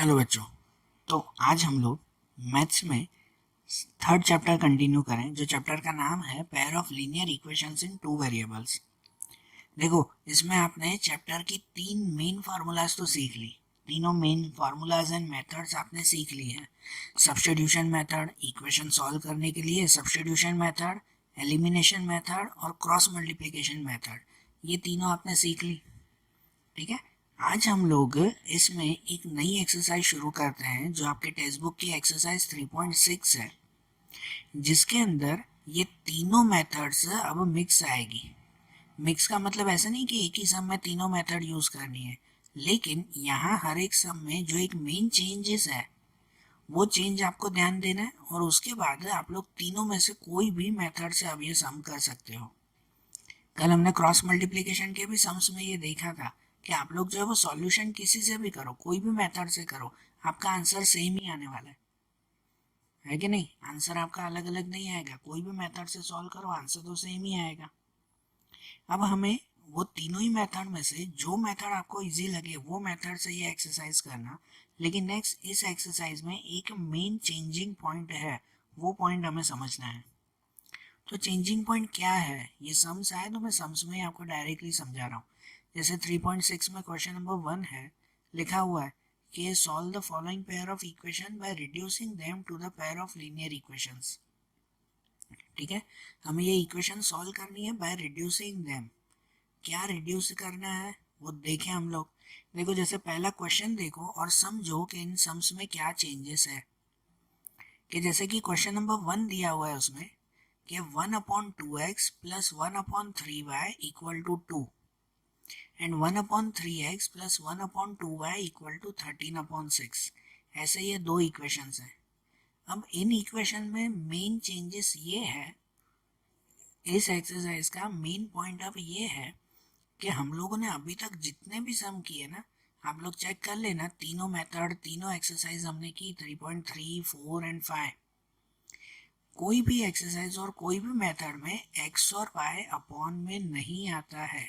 चलो बच्चों, तो आज हम लोग मैथ्स में थर्ड चैप्टर कंटिन्यू करें, जो चैप्टर का नाम है pair of linear equations in two variables. देखो, इसमें आपने चैप्टर की तीन मेन फार्मूलाज तो सीख ली। तीनों मेन फार्मूलाज एंड मेथड्स आपने सीख ली हैं। सब्स्टिट्यूशन मेथड, इक्वेशन सॉल्व करने के लिए सब्स्टिट्यूशन मेथड, एलिमिनेशन मेथड और क्रॉस मल्टीप्लिकेशन मेथड, ये तीनों आपने सीख ली। ठीक है, आज हम लोग इसमें एक नई एक्सरसाइज शुरू करते हैं जो आपके टेक्स्ट बुक की एक्सरसाइज 3.6 है, जिसके अंदर ये तीनों मेथड्स अब मिक्स आएगी। मिक्स का मतलब ऐसा नहीं कि एक ही सम में तीनों मेथड यूज करनी है, लेकिन यहाँ हर एक सम में जो एक मेन चेंजेस है वो चेंज आपको ध्यान देना है, और उसके बाद आप लोग तीनों में से कोई भी मेथड से अब ये सम कर सकते हो। कल हमने क्रॉस मल्टीप्लिकेशन के भी सम्स में ये देखा था कि आप लोग जो है वो सॉल्यूशन किसी से भी करो, कोई भी मेथड से करो, आपका आंसर सेम ही आने वाला है कि नहीं। आंसर आपका अलग अलग नहीं आएगा, कोई भी मेथड से सॉल्व करो आंसर तो सेम ही आएगा। अब हमें वो तीनों ही मेथड में से जो मेथड आपको इजी लगे वो मेथड से ये एक्सरसाइज करना। लेकिन नेक्स्ट इस एक्सरसाइज में एक मेन चेंजिंग पॉइंट है, वो पॉइंट हमें समझना है। तो चेंजिंग पॉइंट क्या है, ये सम्स आए तो मैं सम्स में ही आपको डायरेक्टली समझा रहा हूँ। जैसे 3.6 में क्वेश्चन नंबर 1 है, लिखा हुआ है कि solve the following pair of equation by reducing them to the pair of linear equations. ठीक है, हमें ये इक्वेशन सॉल्व करनी है बाय रिड्यूसिंग देम। क्या रिड्यूस करना है वो देखें हम लोग। देखो, जैसे पहला क्वेश्चन देखो और समझो कि इन सम्स में क्या चेंजेस है। कि जैसे कि क्वेश्चन नंबर 1 दिया हुआ है उसमें कि 1/2x plus 1/3y equal to 2 and 1/3x plus 1/2y equal to 13/6। ऐसे ये दो इक्वेशंस हैं। अब इन इक्वेशन में मेन चेंजेस ये है, इस एक्सरसाइज का मेन पॉइंट अब ये है कि हम लोगों ने अभी तक जितने भी सम किए ना, आप लोग चेक कर लेना, तीनों मेथड तीनों एक्सरसाइज हमने की 3.3, 4 एंड 5। कोई भी एक्सरसाइज और कोई भी मेथड में एक्स और वाई अपॉन में नहीं आता है।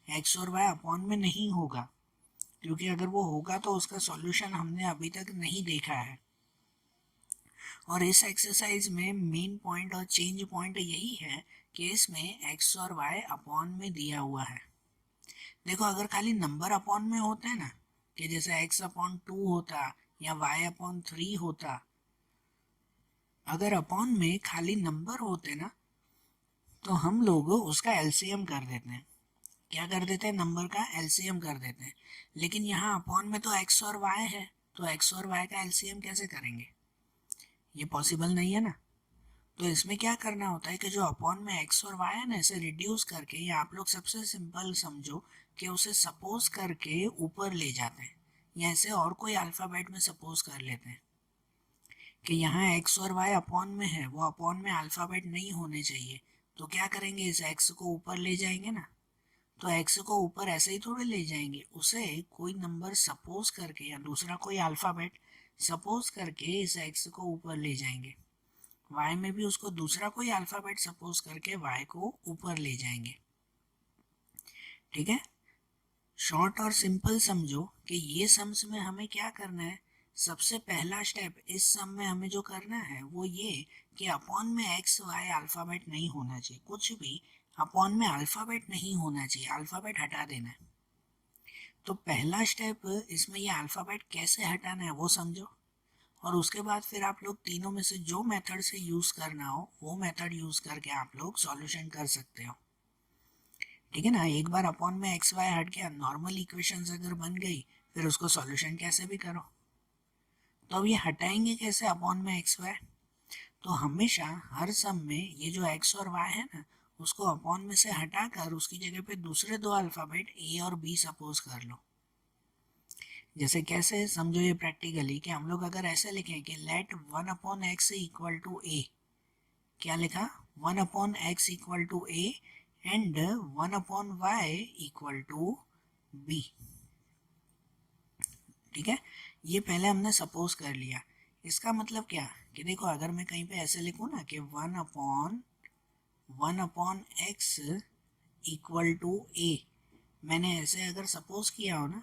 एक्स और वाई अपॉन में नहीं होगा, क्योंकि अगर वो होगा तो उसका सॉल्यूशन हमने अभी तक नहीं देखा है। और इस एक्सरसाइज में मेन पॉइंट और चेंज पॉइंट यही है कि इसमें एक्स और वाई अपॉन में दिया हुआ है। देखो, अगर खाली नंबर अपॉन में होता है ना, कि जैसे x/2 होता या y/3 होता, अगर अपॉन में खाली नंबर होते ना तो हम लोग उसका एलसीएम कर देते हैं। क्या कर देते हैं, नंबर का एलसीएम कर देते हैं। लेकिन यहाँ अपॉन में तो एक्स और वाई है, तो एक्स और वाई का एलसीएम कैसे करेंगे, ये पॉसिबल नहीं है ना। तो इसमें क्या करना होता है कि जो अपॉन में एक्स और वाई है ना, इसे रिड्यूस करके, या आप लोग सबसे सिंपल समझो कि उसे सपोज करके ऊपर ले जाते हैं, या ऐसे और कोई अल्फ़ाबेट में सपोज कर लेते हैं कि यहाँ एक्स और वाई अपॉन में है, वो अपॉन में अल्फ़ाबेट नहीं होने चाहिए। तो क्या करेंगे, इस एक्स को ऊपर ले जाएंगे ना। तो एक्स को ऊपर ऐसे ही थोड़े ले जाएंगे, उसे कोई नंबर सपोज करके या दूसरा कोई अल्फ़ाबेट सपोज करके इस एक्स को ऊपर ले जाएंगे। वाई में भी उसको दूसरा कोई अल्फ़ाबेट सपोज करके वाई को ऊपर ले जाएंगे। ठीक है, शॉर्ट और सिंपल समझो कि ये सम्स में हमें क्या करना है। सबसे पहला स्टेप इस सम में हमें जो करना है वो ये कि अपॉन में एक्स वाई अल्फ़ाबेट नहीं होना चाहिए, कुछ भी अपॉन में अल्फ़ाबेट नहीं होना चाहिए, अल्फ़ाबेट हटा देना है। तो पहला स्टेप इसमें ये अल्फ़ाबेट कैसे हटाना है वो समझो, और उसके बाद फिर आप लोग तीनों में से जो मेथड से यूज़ करना हो वो मेथड यूज़ करके आप लोग सॉल्यूशन कर सकते हो। ठीक है ना, एक बार अपॉन में एक्स वाई हट गया, नॉर्मल इक्वेशंस अगर बन गई, फिर उसको सॉल्यूशन कैसे भी करो। तो अब ये हटाएंगे कैसे अपॉन में एक्स वाई। तो हमेशा हर सम में ये जो एक्स और वाई है ना, उसको अपॉन में से हटाकर उसकी जगह पे दूसरे दो अल्फ़ाबेट ए और बी सपोज कर लो। जैसे कैसे समझो ये प्रैक्टिकली, कि हम लोग अगर ऐसे लिखें कि लेट 1/x इक्वल टू ए, क्या लिखा, 1/x equal to A and 1/y equal to B. ठीक है, ये पहले हमने सपोज कर लिया। इसका मतलब क्या कि देखो, अगर मैं कहीं पे ऐसे लिखूँ ना कि 1/x इक्वल टू ए, मैंने ऐसे अगर सपोज किया हो ना,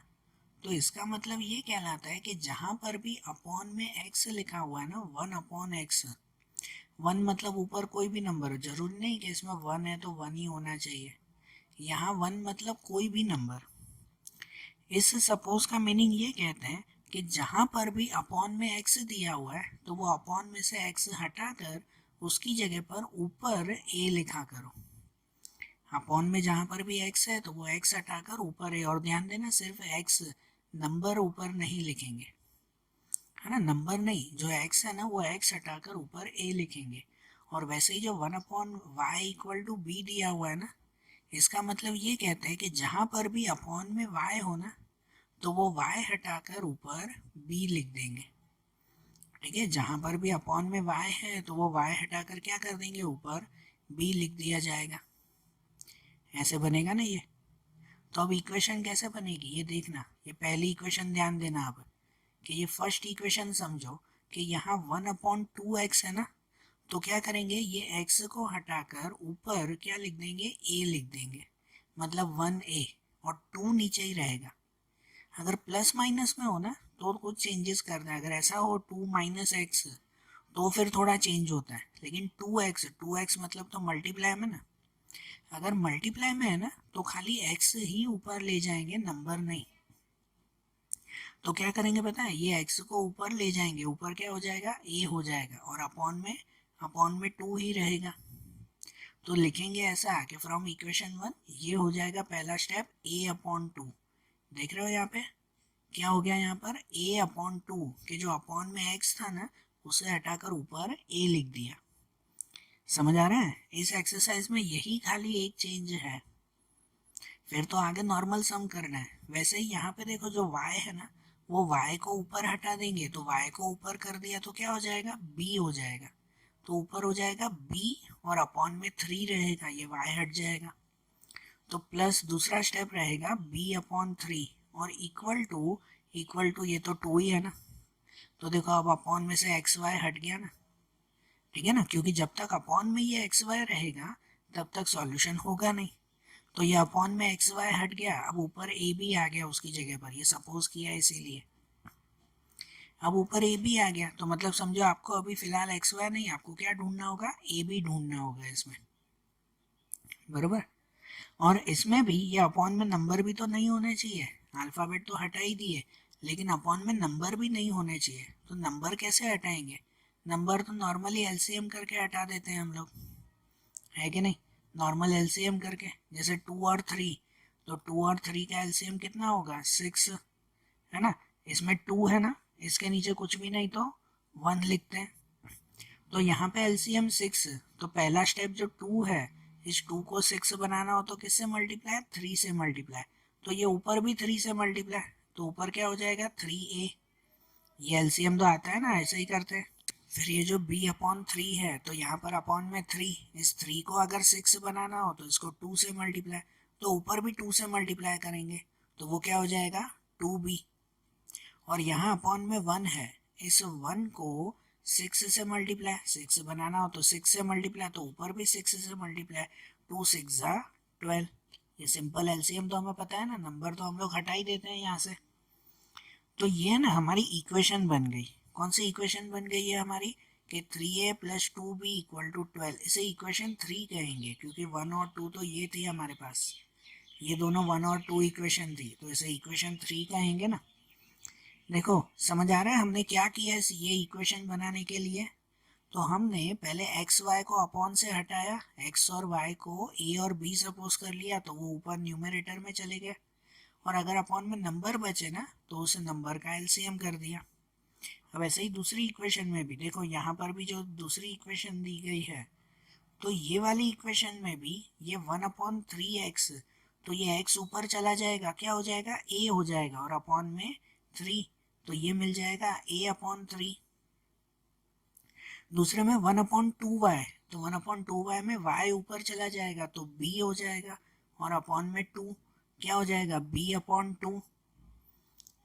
तो इसका मतलब ये कहलाता है कि जहां पर भी अपॉन में x लिखा हुआ है ना, 1/x, 1 मतलब ऊपर कोई भी नंबर हो, जरूरी नहीं कि इसमें 1 है तो 1 ही होना चाहिए, यहाँ 1 मतलब कोई भी नंबर। इस सपोज का मीनिंग ये कहते हैं कि जहां पर भी अपॉन में x दिया हुआ है तो वो अपॉन में से x हटाकर उसकी जगह पर ऊपर a लिखा करो। अपॉन में जहां पर भी x है तो वो x हटाकर ऊपर a, और ध्यान देना सिर्फ x, नंबर ऊपर नहीं लिखेंगे, है ना, नंबर नहीं, जो x है ना वो x हटाकर ऊपर a लिखेंगे। और वैसे ही जो 1/y इक्वल टू b दिया हुआ है ना, इसका मतलब ये कहते हैं कि जहां पर भी अपॉन में y हो ना तो वो y हटाकर ऊपर b लिख देंगे। ठीक है, जहां पर भी अपॉन में y है तो वो y हटाकर क्या कर देंगे, ऊपर b लिख दिया जाएगा। ऐसे बनेगा ना ये। तो अब इक्वेशन कैसे बनेगी ये देखना, ये पहली इक्वेशन ध्यान देना अब, कि ये फर्स्ट इक्वेशन समझो कि यहाँ 1/2x है ना, तो क्या करेंगे, ये x को हटाकर ऊपर क्या लिख देंगे, a लिख देंगे, मतलब 1a, और 2 नीचे ही रहेगा। अगर प्लस माइनस में हो ना तो कुछ चेंजेस करना है, अगर ऐसा हो 2 माइनस एक्स तो फिर थोड़ा चेंज होता है, लेकिन 2x मतलब तो मल्टीप्लाई में ना, अगर मल्टीप्लाई में है ना तो खाली x ही ऊपर ले जाएंगे, नंबर नहीं। तो क्या करेंगे पता है, ये x को ऊपर ले जाएंगे, ऊपर क्या हो जाएगा, a हो जाएगा, और अपॉन में 2 ही रहेगा। तो लिखेंगे ऐसा कि फ्रॉम इक्वेशन 1 ये हो जाएगा पहला स्टेप a/2। देख रहे हो यहाँ पे क्या हो गया, यहाँ पर a/2 के जो अपॉन में x था ना उसे हटाकर ऊपर a लिख दिया। समझ आ रहा है, इस एक्सरसाइज में यही खाली एक चेंज है, फिर तो आगे नॉर्मल सम करना है। वैसे ही यहाँ पे देखो जो y है ना वो y को ऊपर हटा देंगे, तो y को ऊपर कर दिया तो क्या हो जाएगा, b हो जाएगा, तो ऊपर हो जाएगा b, और अपॉन में 3 रहेगा, ये y हट जाएगा, तो प्लस दूसरा स्टेप रहेगा b/3, और इक्वल टू ये तो 2 ही है ना, तो देखो अब अपॉन में से एक्स वाई हट गया ना, ठीक है ना, क्योंकि जब तक अपॉन में ये एक्स वाई रहेगा तब तक सॉल्यूशन होगा नहीं। तो ये अपॉन में एक्स वाई हट गया, अब ऊपर ए बी आ गया उसकी जगह पर, ये सपोज किया इसीलिए। अब ऊपर ए बी आ गया तो मतलब समझो आपको अभी फिलहाल एक्स वाई नहीं, आपको क्या ढूंढना होगा, ए बी ढूंढना होगा इसमें, बरोबर। और इसमें भी ये अपॉन में नंबर भी तो नहीं होने चाहिए, अल्फ़ाबेट तो हटा ही दिए, लेकिन अपॉन में नंबर भी नहीं होने चाहिए, तो नंबर कैसे हटाएंगे, नंबर तो नॉर्मली एलसीएम करके हटा देते हैं हम लोग, है कि नहीं, नॉर्मल एलसीएम करके, जैसे 2 और 3, तो 2 और 3 का एलसीएम कितना होगा, 6, है ना, इसमें 2 है ना, इसके नीचे कुछ भी नहीं तो 1 लिखते हैं, तो यहाँ पे एलसीएम 6, तो पहला स्टेप जो 2 है, इस 2 को 6 बनाना हो तो किससे मल्टीप्लाई, 3 से मल्टीप्लाई, तो ये ऊपर भी 3 से मल्टीप्लाई, तो ऊपर क्या हो जाएगा 3a, ये एलसीएम तो आता है ना, ऐसे ही करते हैं। फिर ये जो b/3 है तो यहाँ पर अपॉन में 3, इस 3 को अगर 6 बनाना हो तो इसको 2 से मल्टीप्लाई, तो ऊपर भी 2 से मल्टीप्लाई करेंगे, तो वो क्या हो जाएगा 2b, और यहाँ अपॉन में 1 है, इस 1 को 6 से मल्टीप्लाई, 6 बनाना हो तो 6 से मल्टीप्लाई, तो ऊपर भी 6 से मल्टीप्लाई, 2 6 12, ये सिंपल एलसीएम तो हमें पता है ना, नंबर तो हम लोग हटा ही देते हैं यहाँ से। तो ये ना हमारी इक्वेशन बन गई, कौन सी इक्वेशन बन गई है हमारी, कि 3a + 2b = 12, इसे इक्वेशन 3 कहेंगे, क्योंकि 1 और 2 तो ये थी हमारे पास, ये दोनों 1 और 2 इक्वेशन थी, तो इसे इक्वेशन 3 कहेंगे ना। देखो समझ आ रहा है हमने क्या किया है ये इक्वेशन बनाने के लिए, तो हमने पहले एक्स वाई को अपॉन से हटाया, एक्स और वाई को ए और बी सपोज कर लिया, तो वो ऊपर न्यूमरेटर में चले गए, और अगर अपॉन में नंबर बचे ना तो उस नंबर का एलसीएम कर दिया। अब ऐसे ही दूसरी इक्वेशन में भी देखो, यहाँ पर भी जो दूसरी इक्वेशन दी गई है, तो ये वाली इक्वेशन में भी ये 1/3x, तो ये x ऊपर चला जाएगा, क्या हो जाएगा a हो जाएगा, और अपॉन में 3, तो ये मिल जाएगा a/3। दूसरे में 1/2y, तो 1/2y में y ऊपर चला जाएगा तो b हो जाएगा, और अपॉन में 2 क्या हो जाएगा b/2,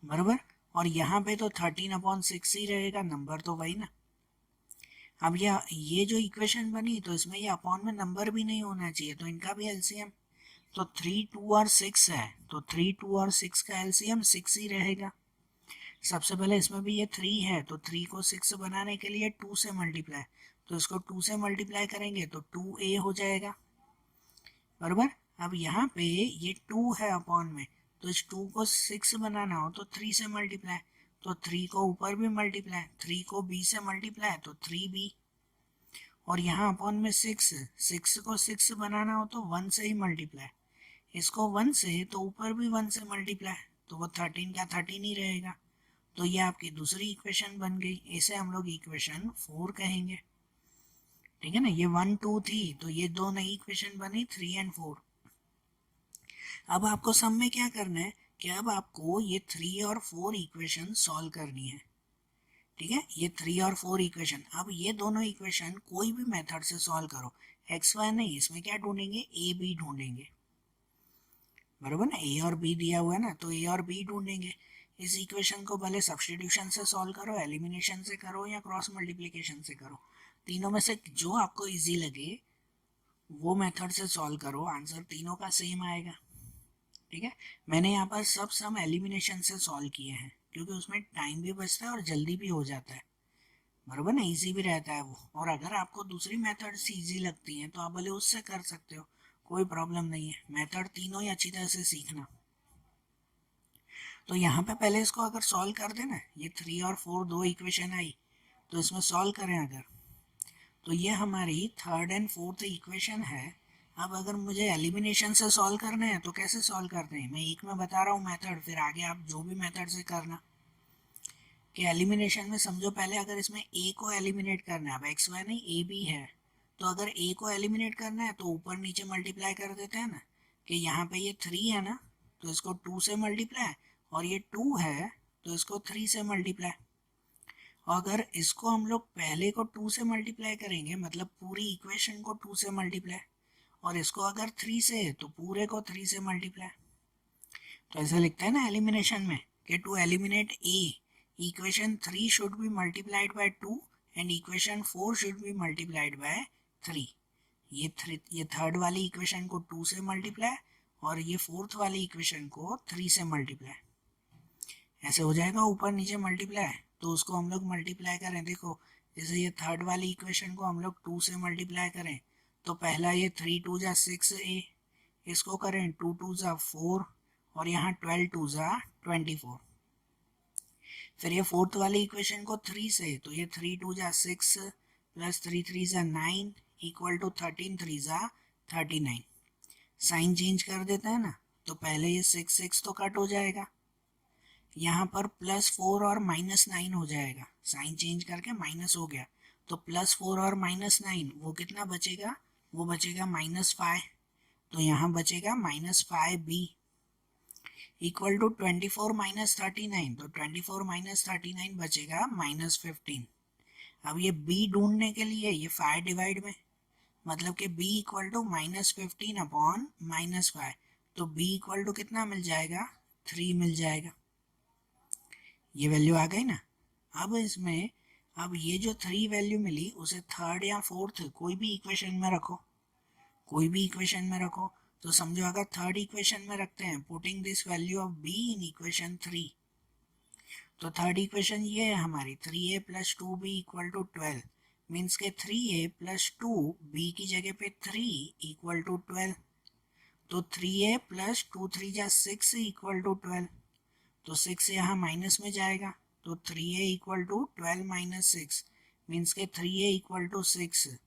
बराबर। और यहाँ पे तो 13/6 ही रहेगा, नंबर तो वही ना। अब ये जो इक्वेशन बनी तो इसमें ये अपॉन में नंबर भी नहीं होना चाहिए, तो इनका भी एलसीएम, तो 3, 2 और 6 है, तो 3, 2 और 6 का एलसीएम 6 ही रहेगा। सबसे पहले इसमें भी ये 3 है, तो 3 को 6 बनाने के लिए 2 से मल्टीप्लाई, तो इसको 2 से मल्टीप्लाई करेंगे तो 2a हो जाएगा, बराबर। अब यहाँ पे ये 2 है अपॉन में, तो इस 2 को 6 बनाना हो तो 3 से मल्टीप्लाई, तो 3 को ऊपर भी मल्टीप्लाई, 3 को b से मल्टीप्लाई तो 3b, और यहाँ अपॉन में 6 को 6 बनाना हो तो 1 से ही मल्टीप्लाई, इसको 1 से तो ऊपर भी 1 से मल्टीप्लाई, तो वो 13 का 13 ही रहेगा। तो ये आपकी दूसरी इक्वेशन बन गई, इसे हम लोग इक्वेशन 4 कहेंगे, ठीक है ना। ये 1 2 थी, तो ये दो नई इक्वेशन बनी 3 एंड 4। अब आपको सम में क्या करना है कि अब आपको ये 3 और 4 इक्वेशन सॉल्व करनी है, ठीक है। ये 3 और 4 इक्वेशन, अब ये दोनों इक्वेशन कोई भी मेथड से सॉल्व करो, एक्स वाई नहीं, इसमें क्या ढूंढेंगे, ए बी ढूंढेंगे, बराबर ना। ए और बी दिया हुआ है ना, तो ए और बी ढूंढेंगे। इस इक्वेशन को भले सब्स्टिट्यूशन से सॉल्व करो, एलिमिनेशन से करो या क्रॉस मल्टीप्लिकेशन से करो, तीनों में से जो आपको इजी लगे वो मेथड से सॉल्व करो, आंसर तीनों का सेम आएगा, ठीक है। मैंने यहाँ पर सब सम एलिमिनेशन से सॉल्व किए हैं क्योंकि उसमें टाइम भी बचता है और जल्दी भी हो जाता है, बराबर ना, इजी भी रहता है वो। और अगर आपको दूसरी मेथड्स इजी लगती हैं तो आप भले उससे कर सकते हो, कोई प्रॉब्लम नहीं है, मेथड तीनों ही अच्छी तरह से सीखना। तो यहाँ पे पहले इसको अगर सॉल्व कर देना, ये 3 और 4 दो इक्वेशन आई, तो इसमें सॉल्व करें अगर, तो ये हमारी थर्ड एंड फोर्थ इक्वेशन है। अब अगर मुझे एलिमिनेशन से सॉल्व करना है तो कैसे सॉल्व करते हैं, मैं एक में बता रहा हूँ मेथड, फिर आगे आप जो भी मेथड से करना। कि एलिमिनेशन में समझो पहले अगर इसमें ए को एलिमिनेट करना है, अब एक्स वाई नहीं ए बी है, तो अगर ए को एलिमिनेट करना है तो ऊपर नीचे मल्टीप्लाई कर देते हैं ना, कि यहाँ पे ये 3 है ना, तो इसको 2 से मल्टीप्लाई, और ये 2 है तो इसको 3 से मल्टीप्लाई। अगर इसको हम लोग पहले को 2 से मल्टीप्लाई करेंगे, मतलब पूरी इक्वेशन को 2 से मल्टीप्लाई, और इसको अगर 3 से तो पूरे को 3 से मल्टीप्लाई। तो ऐसा लिखता है ना एलिमिनेशन में कि to eliminate A, equation 3 should be multiplied by 2 and equation 4 should be multiplied by 3। ये थर्ड वाली इक्वेशन को 2 से मल्टीप्लाई और ये फोर्थ वाली इक्वेशन को 3 से मल्टीप्लाई, ऐसे हो जाएगा ऊपर नीचे मल्टीप्लाई। तो उसको हम लोग मल्टीप्लाई करें, देखो जैसे ये थर्ड वाली इक्वेशन को हम लोग 2 से मल्टीप्लाई करें, तो पहला ये 3 2 जा 6a, इसको करें 2 2 जा 4, और यहाँ 12 2 जा 24। फिर ये फोर्थ वाली इक्वेशन को 3 से, तो ये 3 2 जा 6 प्लस 3 3 जा 9 इक्वल टू 13 3 जा 39। साइन चेंज कर देते हैं ना, तो पहले ये 6 6 तो कट हो जाएगा, यहाँ पर +4 और -9 हो जाएगा, साइन चेंज करके माइनस हो गया, तो +4 और -9 वो कितना बचेगा, वो बचेगा -5, तो यहाँ बचेगा -5b इक्वल टू 24 - 39, तो 24 - 39 बचेगा -15। अब ये b ढूंढने के लिए ये 5 डिवाइड में, मतलब कि b इक्वल टू -15 अपॉन -5, तो b इक्वल टू कितना मिल जाएगा, 3 मिल जाएगा। ये वैल्यू आ गई ना। अब इसमें अब ये जो 3 वैल्यू मिली उसे थर्ड या फोर्थ कोई भी इक्वेशन में रखो, कोई भी इक्वेशन में रखो। तो समझो अगर थर्ड इक्वेशन में रखते हैं, putting this value of b in equation 3, तो थर्ड इक्वेशन ये है हमारी 3a + 2b equal to 12, means के 3a + 2b की जगह पे 3 इक्वल टू 12, तो 3a + 2 3 जा 6 इक्वल टू 12, तो 6 यहाँ माइनस में जाएगा, तो 3a इक्वल टू 12 - 6 मीन्स के 3a इक्वल टू 6,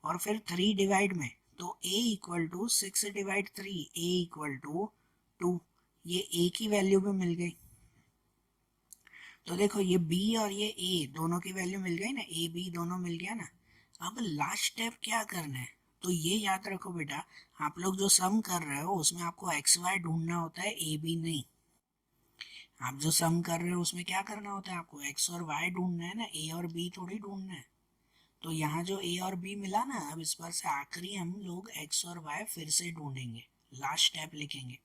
और फिर 3 डिवाइड में, तो a equal to 6 divide 3, a equal to 2, ये a की वैल्यू भी मिल गई। तो देखो ये b और ये a दोनों की वैल्यू मिल गई ना, a b दोनों मिल गया ना। अब लास्ट स्टेप क्या करना है, तो ये याद रखो बेटा, आप लोग जो सम कर रहे हो उसमें आपको एक्स वाई ढूंढना होता है, ए बी नहीं। आप जो सम कर रहे हो उसमें क्या करना होता है, आपको एक्स और वाई ढूंढना है ना, ए और बी थोड़ी ढूंढना है। तो यहाँ जो ए और बी मिला ना, अब इस पर से आखिरी हम लोग एक्स और वाई फिर से ढूंढेंगे, लास्ट स्टेप लिखेंगे।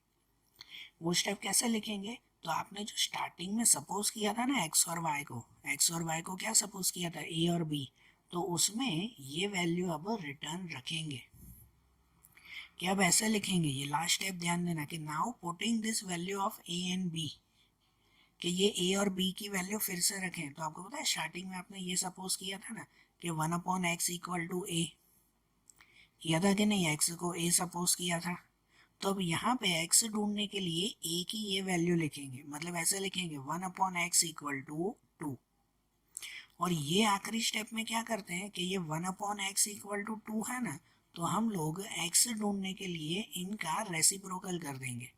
वो स्टेप कैसे लिखेंगे, तो आपने जो स्टार्टिंग में सपोज किया था ना एक्स और वाई को, एक्स और वाई को क्या सपोज किया था, ए और बी, तो उसमें ये वैल्यू अब रिटर्न रखेंगे कि अब ऐसे लिखेंगे, ये लास्ट स्टेप ध्यान देना, कि now putting this value of A and B, कि ये ए और बी की वैल्यू फिर से रखें। तो आपको पता है स्टार्टिंग में आपने ये सपोज किया था ना कि 1/x इक्वल टू ए, किया था कि नहीं, x को a सपोज किया था। तो अब यहाँ पे x ढूंढने के लिए a की ये वैल्यू लिखेंगे, मतलब ऐसे लिखेंगे 1/x इक्वल टू 2। और ये आखिरी स्टेप में क्या करते हैं कि ये 1/x इक्वल टू 2 है ना, तो हम लोग x ढूंढने के लिए इनका रेसिप्रोकल कर देंगे।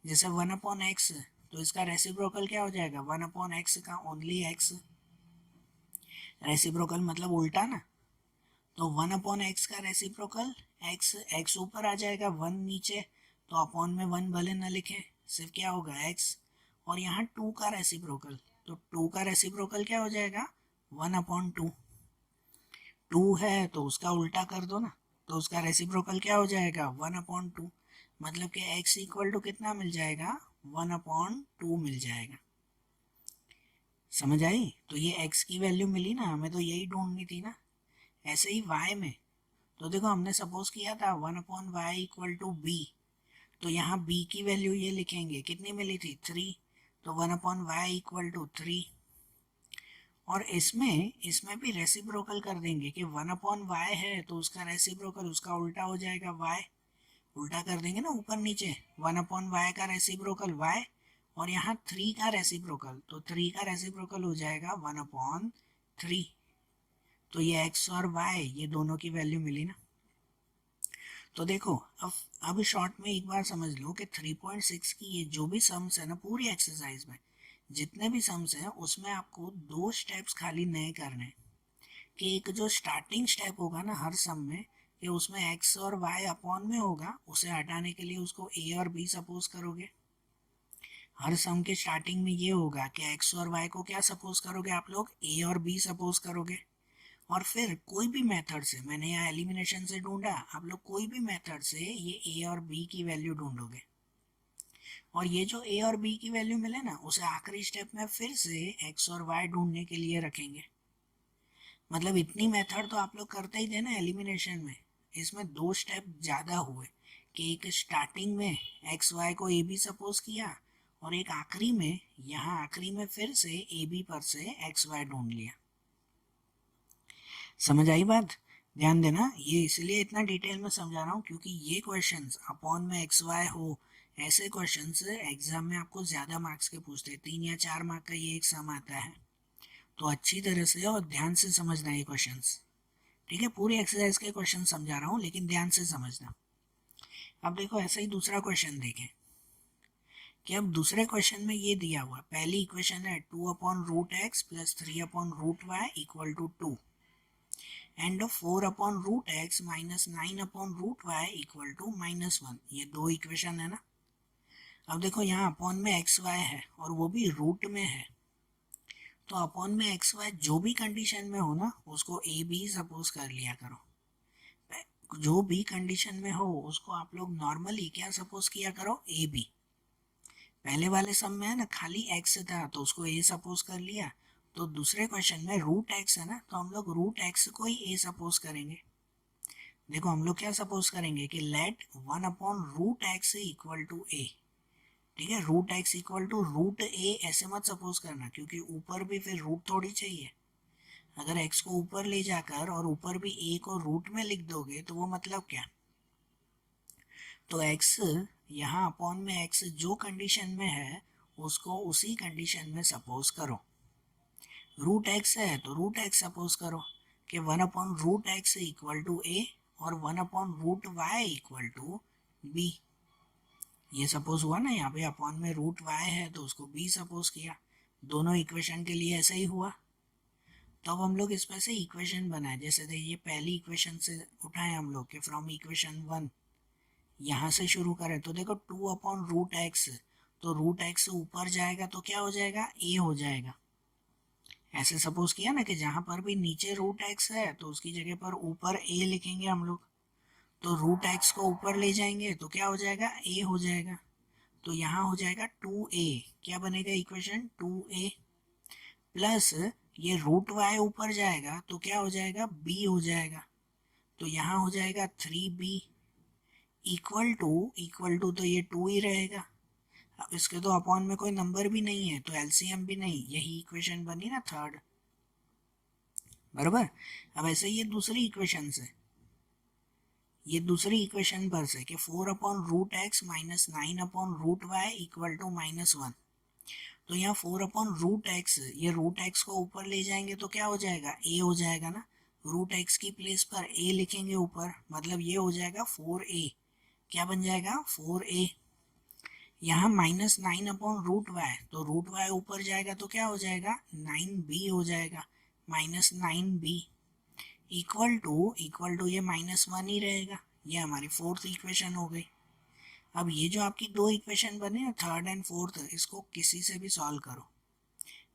जैसे 1/x, तो इसका रेसिप्रोकल क्या हो जाएगा, 1/x का ओनली x, रेसिप्रोकल मतलब उल्टा ना। तो 1/x का रेसिप्रोकल x, x ऊपर आ जाएगा, 1 नीचे, तो अपॉन में 1 भले ना लिखें, सिर्फ क्या होगा x। और यहाँ 2 का रेसिप्रोकल, तो 2 का रेसिप्रोकल क्या हो जाएगा, 1/2। 2 है तो उसका उल्टा कर दो ना, तो उसका रेसिप्रोकल क्या हो जाएगा, 1/2। मतलब कि x इक्वल टू कितना मिल जाएगा, 1/2 मिल जाएगा। समझ आई? तो ये x की वैल्यू मिली ना, हमें तो यही ढूंढनी थी ना। ऐसे ही y में, तो देखो हमने सपोज किया था 1/y इक्वल टू बी, तो यहाँ b की वैल्यू ये लिखेंगे, कितनी मिली थी, 3, तो 1/y इक्वल टू 3। और इसमें भी रेसिप्रोकल कर देंगे कि 1/y है तो उसका रेसिप्रोकल, उसका उल्टा हो जाएगा y, उल्टा कर देंगे ना ऊपर नीचे, 1/y का रेसिप्रोकल y, और यहाँ 3 का रेसिप्रोकल, तो 3 का रेसिप्रोकल हो जाएगा 1/3। तो ये x और y ये दोनों की वैल्यू मिली ना। तो देखो अब शॉर्ट में एक बार समझ लो कि 3.6 की ये जो भी सम्स है ना पूरी एक्सरसाइज में, जितने भी सम्स हैं उसमें आपको 2 स्टेप्स खाली नए करने हैं। कि एक जो स्टार्टिंग स्टेप होगा ना हर सम में, कि उसमें x और y अपॉन में होगा, उसे हटाने के लिए उसको a और b सपोज करोगे। हर सम के स्टार्टिंग में ये होगा कि x और y को क्या सपोज करोगे आप लोग, a और b सपोज करोगे। और फिर कोई भी मेथड से, मैंने यहाँ एलिमिनेशन से ढूंढा, आप लोग कोई भी मेथड से ये a और b की वैल्यू ढूंढोगे। और ये जो a और b की वैल्यू मिले ना, उसे आखिरी स्टेप में फिर से x और y ढूंढने के लिए रखेंगे। मतलब इतनी मेथड तो आप लोग करते ही थे ना एलिमिनेशन में। इसमें 2 स्टेप ज़्यादा हुए, कि एक स्टार्टिंग में एक्स वाई को ए बी सपोज किया, और एक आखिरी में, यहाँ आखिरी में फिर से ए बी पर से एक्स वाई ढूंढ लिया। समझ आई बात? ध्यान देना, ये इसलिए इतना डिटेल में समझा रहा हूँ क्योंकि ये क्वेश्चंस अपॉन में एक्स वाई हो, ऐसे क्वेश्चंस एग्जाम में आपको ज़्यादा मार्क्स के पूछते हैं। 3 या 4 मार्क का ये एक सम आता है, तो अच्छी तरह से और ध्यान से समझना ये क्वेश्चंस। ठीक है, पूरी एक्सरसाइज के क्वेश्चन समझा रहा हूँ लेकिन ध्यान से समझना। अब देखो ऐसा ही दूसरा क्वेश्चन देखें, कि अब दूसरे क्वेश्चन में ये दिया हुआ, पहली इक्वेशन है 2/√x plus 3/√y equal to 2 and 4/√x minus 9/√y equal to -1। ये 2 इक्वेशन है ना। अब देखो यहाँ अपॉन में एक्स वाई है और वो भी रूट में है, तो अपॉन में एक्स वाई जो भी कंडीशन में हो ना उसको ए बी सपोज कर लिया करो। जो भी कंडीशन में हो उसको आप लोग नॉर्मली क्या सपोज किया करो, ए बी। पहले वाले सम में है ना खाली एक्स था तो उसको ए सपोज कर लिया, तो दूसरे क्वेश्चन में रूट एक्स है ना, तो हम लोग रूट एक्स को ही ए सपोज करेंगे। देखो हम लोग क्या सपोज करेंगे कि late 1/√x equal to A. ठीक है, root X equal to root A ऐसे मत सपोज करना, क्योंकि ऊपर भी फिर रूट थोड़ी चाहिए। अगर x को ऊपर ले जाकर और ऊपर भी a को रूट में लिख दोगे तो वो मतलब क्या। तो x यहाँ अपॉन में x जो कंडीशन में है उसको उसी कंडीशन में सपोज करो। रूट x है तो रूट x सपोज करो कि 1/√x इक्वल टू a और 1/√y इक्वल टू b। ये सपोज हुआ ना, यहाँ पे अपॉन में रूट y है तो उसको b सपोज किया। दोनों इक्वेशन के लिए ऐसा ही हुआ। तो अब हम लोग इसमें से इक्वेशन बनाए, जैसे ये पहली इक्वेशन से उठाए हम लोग के फ्रॉम इक्वेशन 1, यहाँ से शुरू करें तो देखो 2/√x, तो रूट एक्स ऊपर जाएगा तो क्या हो जाएगा, a हो जाएगा। ऐसे सपोज किया ना कि जहाँ पर भी नीचे रूट एक्स है तो उसकी जगह पर ऊपर a लिखेंगे हम लोग, तो रूट एक्स को ऊपर ले जाएंगे तो क्या हो जाएगा, a हो जाएगा। तो यहाँ हो जाएगा 2a, क्या बनेगा इक्वेशन 2a, प्लस ये रूट वाई ऊपर जाएगा तो क्या हो जाएगा, b हो जाएगा। तो यहाँ हो जाएगा 3b, इक्वल टू तो ये 2 ही रहेगा। अब इसके तो अपॉन में कोई नंबर भी नहीं है तो एलसीएम भी नहीं, यही इक्वेशन बनी ना थर्ड, बराबर। अब ऐसे ये दूसरी इक्वेशन से, ये दूसरी इक्वेशन पर से कि 4/√x minus 9/√y equal to -1। तो यहाँ 4/√x, ये रूट एक्स को ऊपर ले जाएंगे तो क्या हो जाएगा, a हो जाएगा ना। रूट एक्स की प्लेस पर a लिखेंगे ऊपर, मतलब ये हो जाएगा 4a। क्या बन जाएगा 4a। यहाँ -9/√y, तो √y ऊपर जाएगा तो क्या हो जाएगा 9b हो जाएगा, -9b इक्वल टू ये -1 ही रहेगा। ये हमारी फोर्थ इक्वेशन हो गई। अब ये जो आपकी दो इक्वेशन बने ना थर्ड एंड फोर्थ, इसको किसी से भी सॉल्व करो।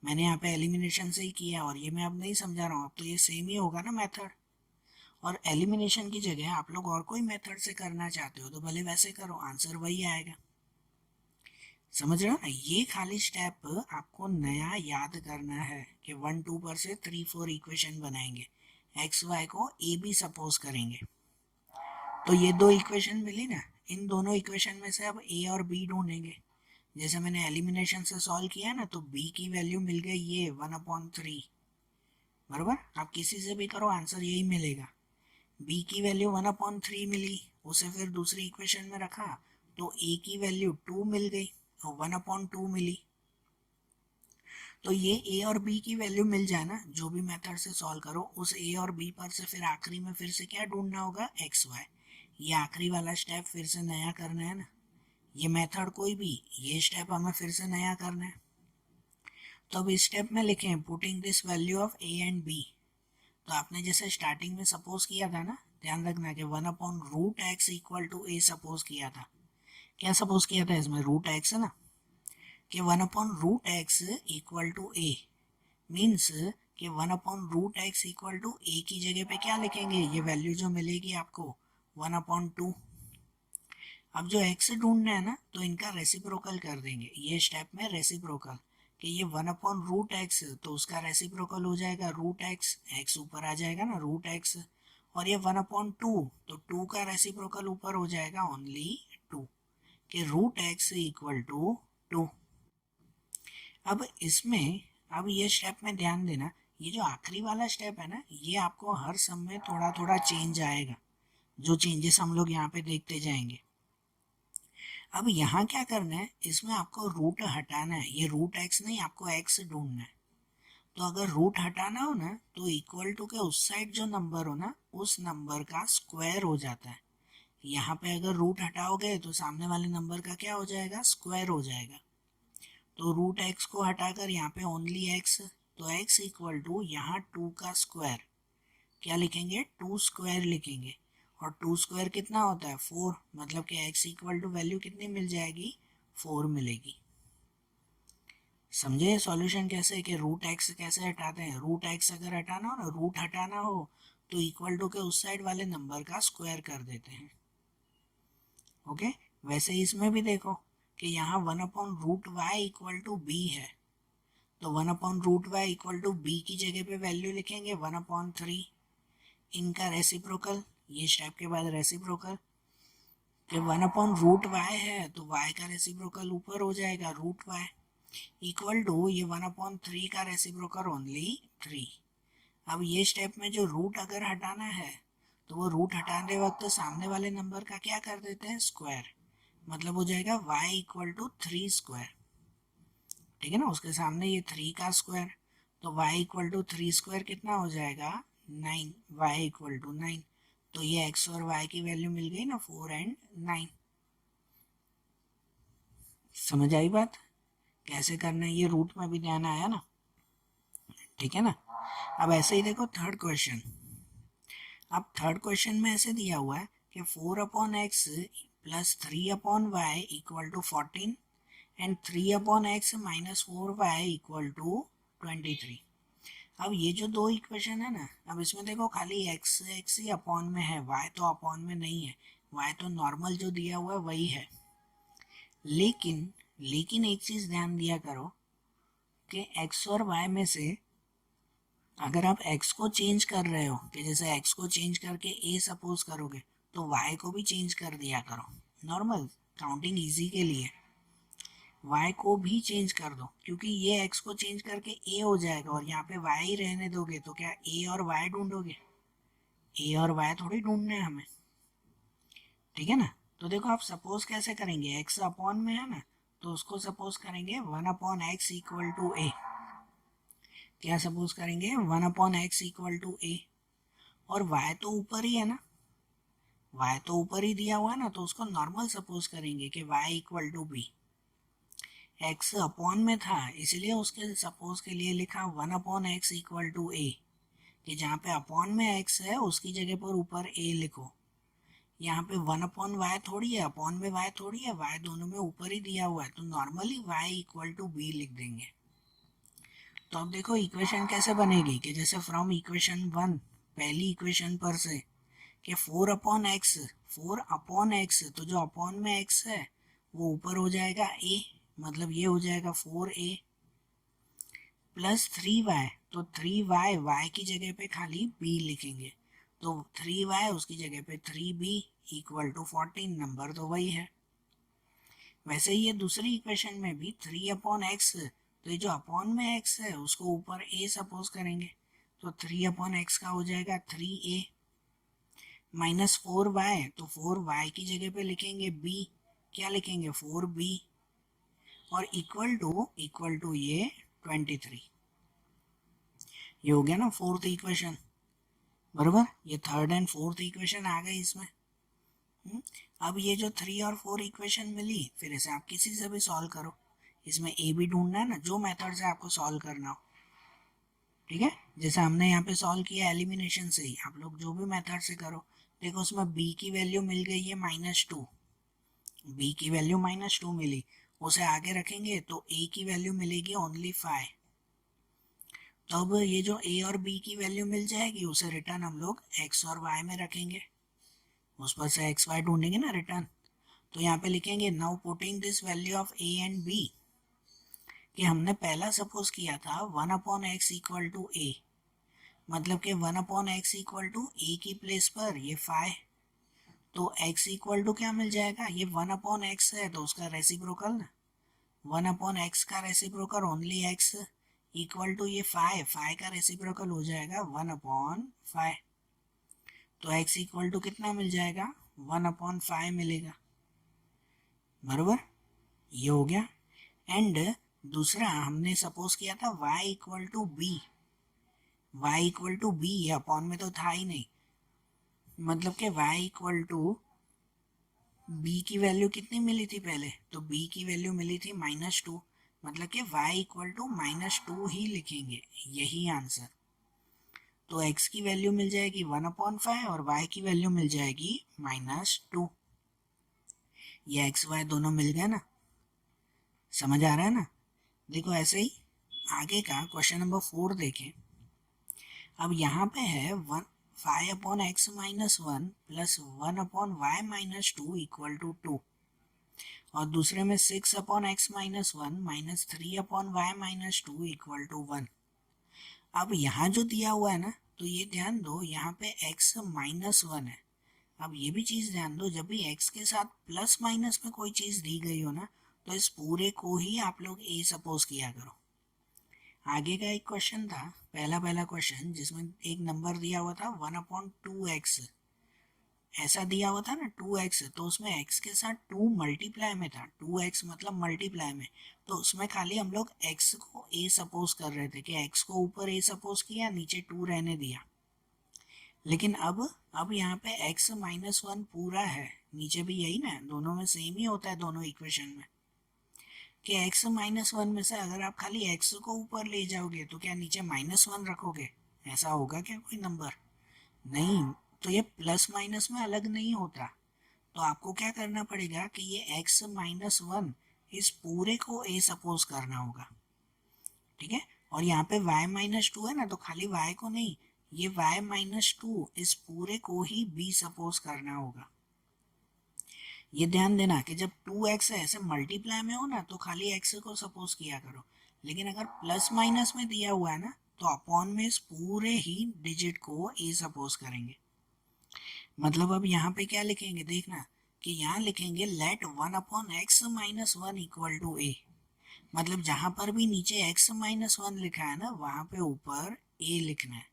मैंने यहाँ पे एलिमिनेशन से ही किया और ये मैं अब नहीं समझा रहा हूँ, अब तो ये सेम ही होगा ना मेथड। और एलिमिनेशन की जगह आप लोग और कोई मेथड से करना चाहते हो तो भले वैसे करो, आंसर वही आएगा। समझ रहे हो ना, ये खाली स्टेप आपको नया याद करना है कि 1 2 पर से 3 4 इक्वेशन बनाएंगे, एक्स वाई को ए बी सपोज करेंगे। तो ये दो इक्वेशन मिली ना, इन दोनों इक्वेशन में से अब ए और बी ढूंढेंगे। जैसे मैंने एलिमिनेशन से सॉल्व किया ना, तो बी की वैल्यू मिल गई ये 1/3, बराबर। आप किसी से भी करो आंसर यही मिलेगा। बी की वैल्यू 1/3 मिली, उसे फिर दूसरी इक्वेशन में रखा तो ए की वैल्यू 2 मिल गई और 1/2 मिली। तो ये ए और बी की वैल्यू मिल जाए ना, जो भी मेथड से सॉल्व करो उस ए और बी पर से फिर आखिरी में फिर से क्या ढूंढना होगा, एक्स वाई। ये आखिरी वाला स्टेप फिर से नया करना है ना, ये मेथड कोई भी, ये स्टेप हमें फिर से नया करना है। तो अब इस स्टेप में लिखें putting this value of A and B. तो आपने जैसे स्टार्टिंग में सपोज किया था ना, ध्यान रखना कि 1/√x equal to A suppose किया था। क्या सपोज किया था इसमें, रूट एक्स है ना, कि 1/√x equal to A means कि 1/√x इक्वल टू ए की जगह पे क्या लिखेंगे, ये वैल्यू जो मिलेगी आपको 1/2। अब जो x ढूंढना है ना, तो इनका रेसिप्रोकल कर देंगे ये स्टेप में, रेसिप्रोकल कि ये 1/√x तो उसका रेसिप्रोकल हो जाएगा √x, x ऊपर आ जाएगा ना √x, और ये 1/2 तो 2 का रेसिप्रोकल ऊपर हो जाएगा ओनली 2, कि √x इक्वल टू 2। अब इसमें, अब ये स्टेप में ध्यान देना, ये जो आखिरी वाला स्टेप है ना, ये आपको हर सम में थोड़ा थोड़ा चेंज आएगा, जो चेंजेस हम लोग यहाँ पे देखते जाएंगे। अब यहाँ क्या करना है, इसमें आपको रूट हटाना है, ये रूट एक्स नहीं, आपको एक्स ढूंढना है। तो अगर रूट हटाना हो ना, तो इक्वल टू के उस साइड जो नंबर हो ना, उस नंबर का स्क्वायर हो जाता है। यहाँ पे अगर रूट हटाओगे तो सामने वाले नंबर का क्या हो जाएगा, स्क्वायर हो जाएगा। तो रूट एक्स को हटाकर यहाँ पे ओनली एक्स, तो एक्स इक्वल टू यहाँ 2 का स्क्वायर, क्या लिखेंगे 2 स्क्वायर लिखेंगे। और 2 स्क्वायर कितना होता है 4, मतलब कि x इक्वल टू वैल्यू कितनी मिल जाएगी 4 मिलेगी। समझे सॉल्यूशन कैसे, कि रूट एक्स कैसे हटाते हैं। रूट एक्स अगर हटाना हो ना, रूट हटाना हो तो इक्वल टू के उस साइड वाले नंबर का स्क्वायर कर देते हैं। ओके, वैसे इसमें भी देखो कि यहाँ 1/√y इक्वल टू बी है, तो 1/√y इक्वल टू बी की जगह पे वैल्यू लिखेंगे 1/3। इनका रेसिप्रोकल, ये स्टेप के बाद रेसिप्रोकल, कि 1/√y है तो y का रेसिप्रोकल ऊपर हो जाएगा √y इक्वल टू ये 1/3 का रेसिप्रोकल ओनली 3। अब ये स्टेप में जो रूट अगर हटाना है, तो वो रूट हटाने वक्त तो सामने वाले नंबर का क्या कर देते हैं स्क्वायर, मतलब हो जाएगा y इक्वल टू 3 स्क्वायर। ठीक है ना, उसके सामने ये 3 का स्क्वायर, तो y इक्वल टू 3 स्क्वायर कितना हो जाएगा 9, y इक्वल टू 9। तो ये x और y की वैल्यू मिल गई ना 4 एंड 9। समझ आई बात, कैसे करना है, ये रूट में भी ध्यान आया ना, ठीक है ना। अब ऐसे ही देखो थर्ड क्वेश्चन। अब थर्ड क्वेश्चन में ऐसे दिया हुआ है कि 4/x plus 3/y equal to 14 and 3/x minus 4y equal to 23। अब ये जो दो इक्वेशन है ना, अब इसमें देखो खाली x x ही अपॉन में है, y तो अपॉन में नहीं है, y तो नॉर्मल जो दिया हुआ है वही है। लेकिन एक चीज ध्यान दिया करो कि x और y में से अगर आप x को चेंज कर रहे हो, कि जैसे x को चेंज करके a सपोज करोगे, तो y को भी चेंज कर दिया करो, नॉर्मल काउंटिंग इजी के लिए y को भी चेंज कर दो, क्योंकि ये x को चेंज करके a हो जाएगा और यहाँ पे y ही रहने दोगे तो क्या a और y ढूंढोगे? a और y थोड़ी ढूंढने हैं हमें, ठीक है ना। तो देखो आप सपोज कैसे करेंगे, x अपॉन में है ना, तो उसको सपोज करेंगे 1 अपॉन एक्स इक्वल टू ए। क्या सपोज करेंगे? 1 अपॉन एक्स इक्वल टू ए। और y तो ऊपर ही है ना, y तो ऊपर ही दिया हुआ है ना, तो उसको नॉर्मल सपोज करेंगे कि y equal to B. x upon में था इसलिए उसके सपोज के लिए लिखा 1 upon x equal to A, कि जहाँ पे अपॉन में x है उसकी जगह पर ऊपर a लिखो। यहाँ पे 1 अपॉन वाई थोड़ी है, अपॉन में y थोड़ी है, y दोनों में ऊपर ही दिया हुआ है, तो normally y equal to B लिख देंगे। तो अब देखो इक्वेशन कैसे बनेगी, कि जैसे फ्रॉम इक्वेशन 1 पहली इक्वेशन पर से कि 4 अपॉन एक्स, 4 अपॉन एक्स, तो जो अपॉन में x है वो ऊपर हो जाएगा a, मतलब ये हो जाएगा 4a प्लस 3y, तो 3y y की जगह पे खाली b लिखेंगे, तो 3y उसकी जगह पे 3b इक्वल टू 14, नंबर तो वही है। वैसे ही ये दूसरी इक्वेशन में भी 3 अपॉन एक्स, तो ये जो अपॉन में x है उसको ऊपर a सपोज करेंगे, तो 3 अपॉन एक्स का हो जाएगा 3a माइनस 4y, तो 4y की जगह पे लिखेंगे b, क्या लिखेंगे 4b, और इक्वल टू ये 23। ये हो गया ना फोर्थ इक्वेशन, बराबर। ये थर्ड एंड फोर्थ इक्वेशन आ गई इसमें। अब ये जो 3 और 4 इक्वेशन मिली, फिर इसे आप किसी से भी सॉल्व करो, इसमें ए भी ढूंढना है ना, जो मेथड से आपको सॉल्व करना हो, ठीक है। जैसे हमने यहाँ पे सॉल्व किया एलिमिनेशन से ही, आप लोग जो भी मेथड से करो। देखो उसमें b की वैल्यू मिल गई है -2, b की वैल्यू -2 मिली, उसे आगे रखेंगे तो a की वैल्यू मिलेगी ओनली 5। तो अब ये जो a और b की वैल्यू मिल जाएगी उसे रिटर्न हम लोग x और y में रखेंगे, उस पर से एक्स वाई ढूंढेंगे ना रिटर्न। तो यहाँ पे लिखेंगे now putting this value of A and B, कि हमने पहला सपोज किया था 1 upon x equal to A, मतलब कि 1 upon x equal to A की प्लेस पर ये 5, तो x इक्वल टू क्या मिल जाएगा, ये 1 अपॉन एक्स है तो उसका रेसिप्रोकल ना, 1 अपॉन एक्स का reciprocal only x equal to ये 5 का रेसिप्रोकल हो जाएगा 1 अपॉन 5, तो x इक्वल टू कितना मिल जाएगा 1 अपॉन 5 मिलेगा, बराबर। ये हो गया। एंड दूसरा हमने सपोज किया था y equal to B, y equal to B, ये अपॉन में तो था ही नहीं, मतलब कि y इक्वल टू b की वैल्यू कितनी मिली थी पहले, तो b की वैल्यू मिली थी -2, मतलब कि y इक्वल टू -2 ही लिखेंगे, यही आंसर। तो x की वैल्यू मिल जाएगी 1 अपॉन 5 और y की वैल्यू मिल जाएगी -2। ये x y दोनों मिल गए ना, समझ आ रहा है ना। देखो ऐसे ही आगे का क्वेश्चन नंबर 4 देखें। अब यहाँ पे है 5 upon x -1 plus 1 upon y -2 equal to 2, और दूसरे में 6 upon x -1 minus 3 upon y -2 equal to 1। अब यहाँ जो दिया हुआ है ना, तो ये ध्यान दो यहाँ पे x -1 है। अब ये भी चीज़ ध्यान दो, जब भी x के साथ प्लस माइनस में कोई चीज़ दी गई हो ना, तो इस पूरे को ही आप लोग a सपोज किया करो। आगे का एक क्वेश्चन था, पहला क्वेश्चन, जिसमें एक नंबर दिया हुआ था 1/2x, ऐसा दिया हुआ था ना 2x, तो उसमें x के साथ 2 मल्टीप्लाई में था, 2x मतलब मल्टीप्लाई में, तो उसमें खाली हम लोग x को a सपोज कर रहे थे, कि x को ऊपर a सपोज किया, नीचे 2 रहने दिया। लेकिन अब यहाँ पे x -1 पूरा है, नीचे भी यही ना, दोनों में सेम ही होता है दोनों इक्वेशन में, कि x -1 में से अगर आप खाली x को ऊपर ले जाओगे तो क्या नीचे -1 रखोगे, ऐसा होगा क्या कोई नंबर? नहीं, तो ये प्लस माइनस में अलग नहीं होता। तो आपको क्या करना पड़ेगा कि ये x -1 इस पूरे को a सपोज करना होगा, ठीक है। और यहाँ पे y -2 है ना, तो खाली y को नहीं, ये y -2 इस पूरे को ही b सपोज करना होगा। ये ध्यान देना कि जब 2x ऐसे मल्टीप्लाई में हो ना, तो खाली x को सपोज किया करो, लेकिन अगर प्लस माइनस में दिया हुआ है ना, तो अपॉन में इस पूरे ही डिजिट को a सपोज करेंगे। मतलब अब यहाँ पे क्या लिखेंगे, देखना कि यहाँ लिखेंगे late 1/x-1 equal to A. मतलब जहाँ पर भी नीचे x-1 लिखा है ना, वहाँ पे ऊपर a लिखना है।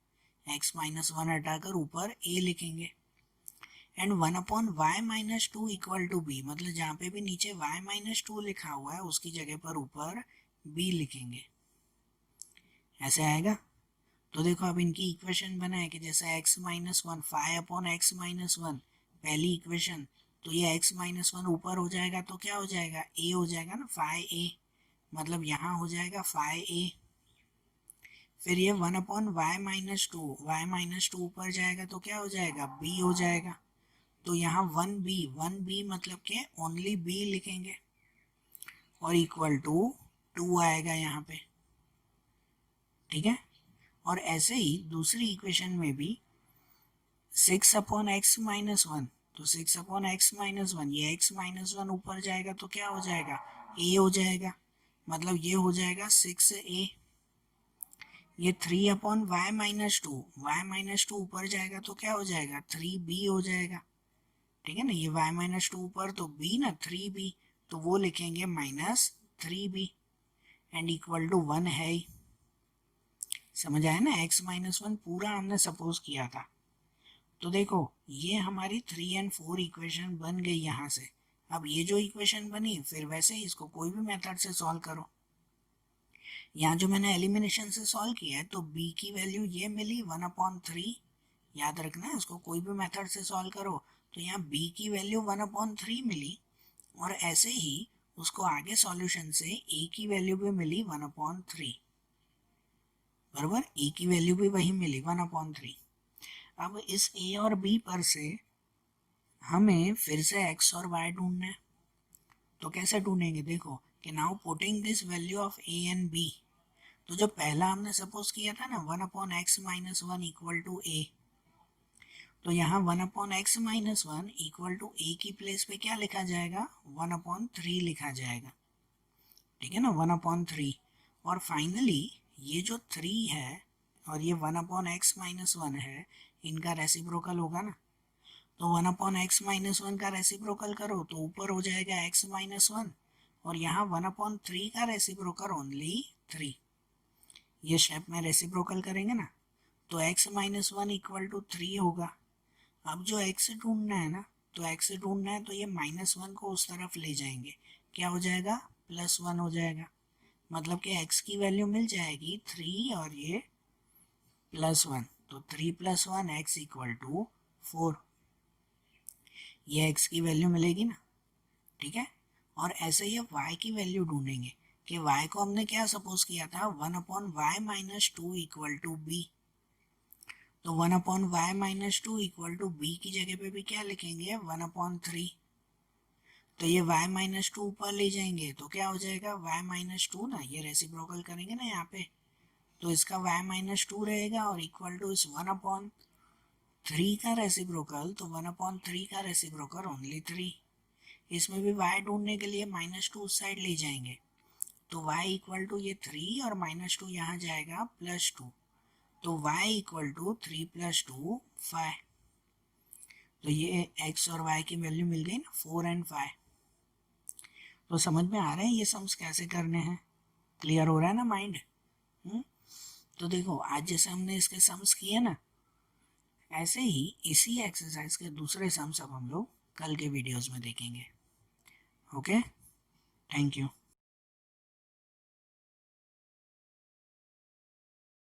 x-1 हटाकर ऊपर a लिखेंगे। And 1/y-2 equal to b, मतलब जहाँ पे भी नीचे y-2 लिखा हुआ है उसकी जगह पर ऊपर b लिखेंगे। ऐसे आएगा। तो देखो अब इनकी इक्वेशन बनाए कि जैसे x-1 5/x-1 पहली इक्वेशन, तो ये x-1 ऊपर हो जाएगा तो क्या हो जाएगा, a हो जाएगा ना, 5a, मतलब यहाँ हो जाएगा 5a। फिर ये 1/y-2, y-2 ऊपर जाएगा तो क्या हो जाएगा, b हो जाएगा। तो यहाँ 1b मतलब के ओनली b लिखेंगे और इक्वल टू 2 आएगा यहाँ पे। ठीक है। और ऐसे ही दूसरी इक्वेशन में भी 6/x-1, तो 6/x-1, ये x-1 ऊपर जाएगा तो क्या हो जाएगा, a हो जाएगा, मतलब ये हो जाएगा 6a। ये 3/y-2, y-2 ऊपर जाएगा तो क्या हो जाएगा, 3b हो जाएगा। ठीक है ना, ये y-2 ऊपर तो b ना, 3b, तो वो लिखेंगे -3b एंड इक्वल टू 1 है ही। समझ आया ना, x-1 पूरा हमने सपोज किया था। तो देखो ये हमारी 3 और 4 इक्वेशन बन गई यहाँ से। अब ये जो इक्वेशन बनी फिर वैसे ही इसको कोई भी मेथड से सॉल्व करो। यहाँ जो मैंने एलिमिनेशन से सॉल्व किया है तो b की वैल्यू ये मिली 1/3, याद रखना है, उसको कोई भी मेथड से सॉल्व करो तो यहाँ b की वैल्यू 1/3 मिली, और ऐसे ही उसको आगे सॉल्यूशन से a की वैल्यू भी मिली 1/3, बराबर, a की वैल्यू भी वही मिली 1/3। अब इस a और b पर से हमें फिर से x और y ढूंढना है। तो कैसे ढूंढेंगे, देखो कि now putting this value of a and b, तो जो पहला हमने सपोज किया था ना 1/x-1 इक्वल टू a, तो यहाँ 1/x-1 इक्वल टू a की प्लेस पे क्या लिखा जाएगा, 1/3 लिखा जाएगा। ठीक है ना, 1/3। और फाइनली ये जो 3 है और ये 1/x-1 है, इनका रेसिप्रोकल होगा ना, तो 1/x-1 का रेसिप्रोकल करो तो ऊपर हो जाएगा x-1, और यहाँ 1/3 का रेसिप्रोकल ओनली 3। ये स्टेप में रेसिप्रोकल करेंगे ना तो x-1 इक्वल टू 3 होगा। अब जो x ढूंढना है ना, तो x ढूंढना है तो ये -1 को उस तरफ ले जाएंगे, क्या हो जाएगा, +1 हो जाएगा। मतलब कि x की वैल्यू मिल जाएगी 3 और ये +1, तो 3 + 1 x इक्वल टू 4, ये x की वैल्यू मिलेगी ना। ठीक है। और ऐसे ही y की वैल्यू ढूंढेंगे कि y को हमने क्या सपोज किया था, 1/y-2 इक्वल टू b, तो 1/y-2 इक्वल टू b की जगह पे भी क्या लिखेंगे, 1/3। तो ये y-2 ऊपर ले जाएंगे तो क्या हो जाएगा, y-2 ना, ये रेसिप्रोकल करेंगे ना यहाँ पे, तो इसका y-2 रहेगा और इक्वल टू इस 1/3 का रेसिप्रोकल, तो 1/3 का रेसिप्रोकल ओनली 3। इसमें भी y ढूंढने के लिए -2 उस साइड ले जाएंगे, तो y इक्वल टू ये 3 और -2 यहाँ जाएगा +2, तो y इक्वल टू 3 + 2 5। तो ये x और y की वैल्यू मिल गई ना, 4 और 5। तो समझ में आ रहे हैं ये सम्स कैसे करने हैं, क्लियर हो रहा है ना माइंड। तो देखो आज जैसे हमने इसके सम्स किए ना, ऐसे ही इसी एक्सरसाइज के दूसरे सम्स अब हम लोग कल के वीडियोस में देखेंगे। Okay, thank you.